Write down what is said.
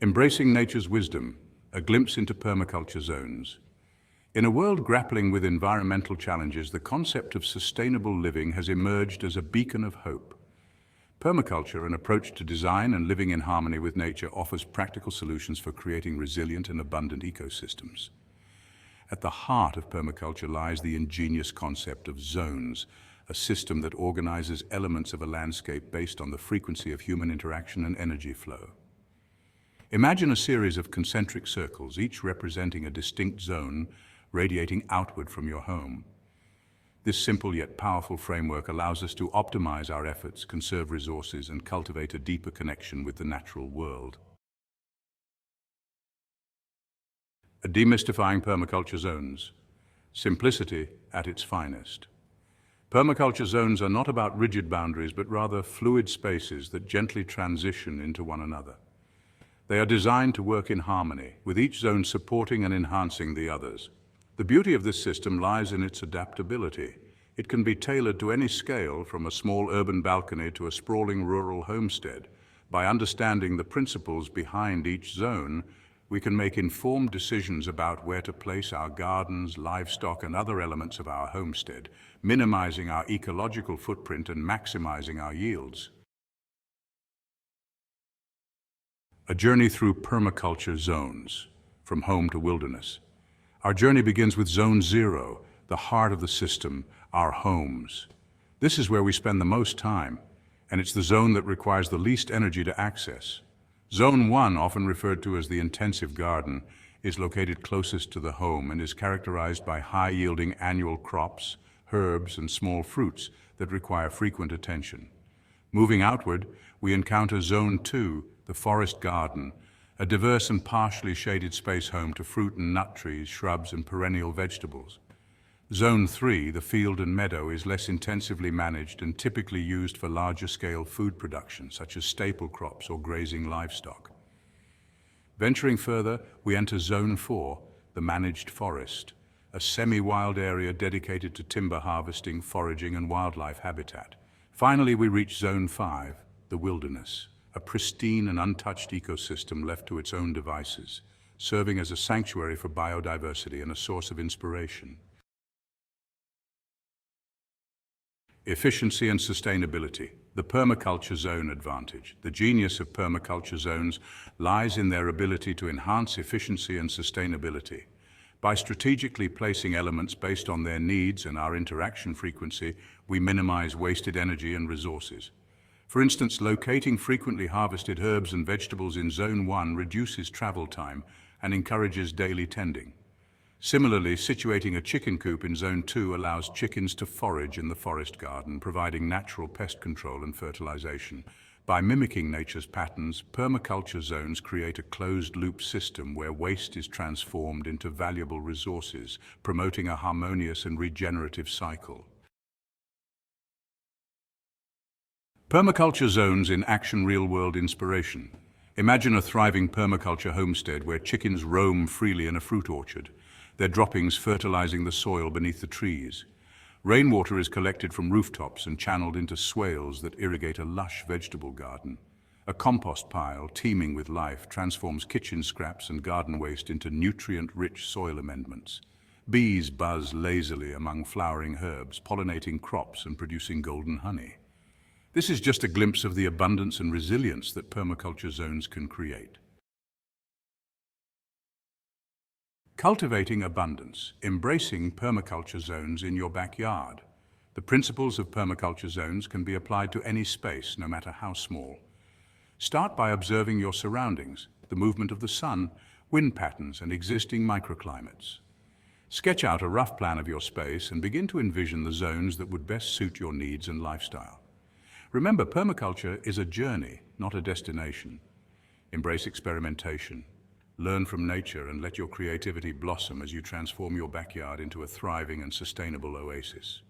Embracing nature's wisdom, a glimpse into permaculture zones. In a world grappling with environmental challenges, the concept of sustainable living has emerged as a beacon of hope. Permaculture, an approach to design and living in harmony with nature, offers practical solutions for creating resilient and abundant ecosystems. At the heart of permaculture lies the ingenious concept of zones, a system that organizes elements of a landscape based on the frequency of human interaction and energy flow. Imagine a series of concentric circles, each representing a distinct zone radiating outward from your home. This simple yet powerful framework allows us to optimize our efforts, conserve resources, and cultivate a deeper connection with the natural world. Demystifying permaculture zones. Simplicity at its finest. Permaculture zones are not about rigid boundaries, but rather fluid spaces that gently transition into one another. They are designed to work in harmony, with each zone supporting and enhancing the others. The beauty of this system lies in its adaptability. It can be tailored to any scale, from a small urban balcony to a sprawling rural homestead. By understanding the principles behind each zone, we can make informed decisions about where to place our gardens, livestock, and other elements of our homestead, minimizing our ecological footprint and maximizing our yields. A journey through permaculture zones, from home to wilderness. Our journey begins with Zone 0, the heart of the system, our homes. This is where we spend the most time, and it's the zone that requires the least energy to access. Zone 1, often referred to as the intensive garden, is located closest to the home and is characterized by high-yielding annual crops, herbs, and small fruits that require frequent attention. Moving outward, we encounter Zone 2, the forest garden, a diverse and partially shaded space home to fruit and nut trees, shrubs, and perennial vegetables. Zone 3, the field and meadow, is less intensively managed and typically used for larger-scale food production, such as staple crops or grazing livestock. Venturing further, we enter Zone 4, the managed forest, a semi-wild area dedicated to timber harvesting, foraging, and wildlife habitat. Finally, we reach Zone 5, the wilderness, a pristine and untouched ecosystem left to its own devices, serving as a sanctuary for biodiversity and a source of inspiration. Efficiency and sustainability. The permaculture zone advantage. The genius of permaculture zones lies in their ability to enhance efficiency and sustainability. By strategically placing elements based on their needs and our interaction frequency, we minimize wasted energy and resources. For instance, locating frequently harvested herbs and vegetables in Zone 1 reduces travel time and encourages daily tending. Similarly, situating a chicken coop in Zone 2 allows chickens to forage in the forest garden, providing natural pest control and fertilization. By mimicking nature's patterns, permaculture zones create a closed-loop system where waste is transformed into valuable resources, promoting a harmonious and regenerative cycle. Permaculture zones in action. Real-world inspiration. Imagine a thriving permaculture homestead where chickens roam freely in a fruit orchard, their droppings fertilizing the soil beneath the trees. Rainwater is collected from rooftops and channeled into swales that irrigate a lush vegetable garden. A compost pile teeming with life transforms kitchen scraps and garden waste into nutrient-rich soil amendments. Bees buzz lazily among flowering herbs, pollinating crops and producing golden honey. This is just a glimpse of the abundance and resilience that permaculture zones can create. Cultivating abundance, embracing permaculture zones in your backyard. The principles of permaculture zones can be applied to any space, no matter how small. Start by observing your surroundings, the movement of the sun, wind patterns, and existing microclimates. Sketch out a rough plan of your space and begin to envision the zones that would best suit your needs and lifestyle. Remember, permaculture is a journey, not a destination. Embrace experimentation. Learn from nature and let your creativity blossom as you transform your backyard into a thriving and sustainable oasis.